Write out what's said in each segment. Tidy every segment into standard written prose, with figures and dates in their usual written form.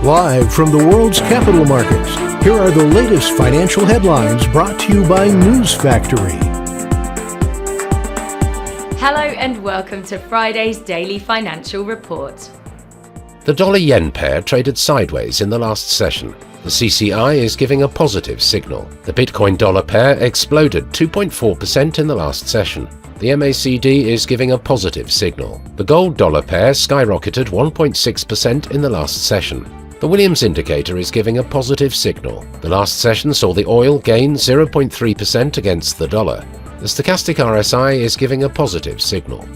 Live from the world's capital markets, here are the latest financial headlines brought to you by News Factory. Hello and welcome to Friday's Daily Financial Report. The dollar-yen pair traded sideways in the last session. The CCI is giving a positive signal. The Bitcoin-dollar pair exploded 2.4% in the last session. The MACD is giving a positive signal. The gold-dollar pair skyrocketed 1.6% in the last session. The Williams indicator is giving a positive signal. The last session saw the oil gain 0.3% against the dollar. The stochastic RSI is giving a positive signal.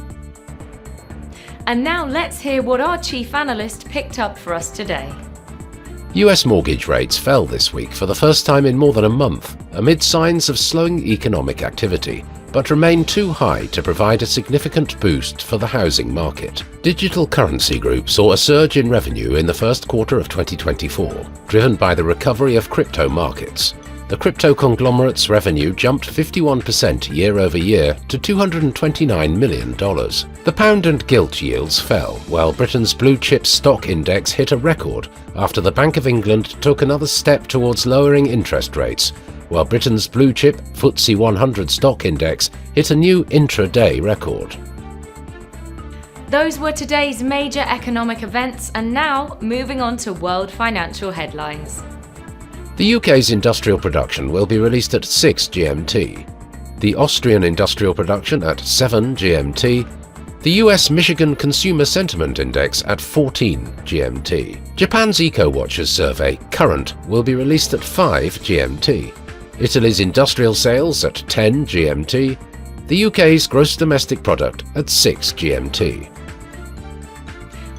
And now let's hear what our chief analyst picked up for us today. US mortgage rates fell this week for the first time in more than a month, amid signs of slowing economic activity, but remain too high to provide a significant boost for the housing market. Digital Currency Group saw a surge in revenue in the first quarter of 2024, driven by the recovery of crypto markets. The crypto conglomerate's revenue jumped 51% year-over-year to $229 million. The pound and gilt yields fell, while Britain's blue chip stock index hit a record after the Bank of England took another step towards lowering interest rates, while Britain's blue chip FTSE 100 stock index hit a new intraday record. Those were today's major economic events, and now moving on to world financial headlines. The UK's industrial production will be released at 6 GMT, the Austrian industrial production at 7 GMT, the US Michigan Consumer Sentiment Index at 14 GMT. Japan's EcoWatchers survey, Current, will be released at 5 GMT. Italy's industrial sales at 10 GMT, the UK's gross domestic product at 6 GMT.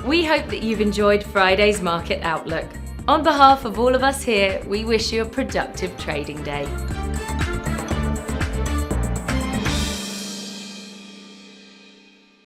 We hope that you've enjoyed Friday's Market Outlook. On behalf of all of us here, we wish you a productive trading day.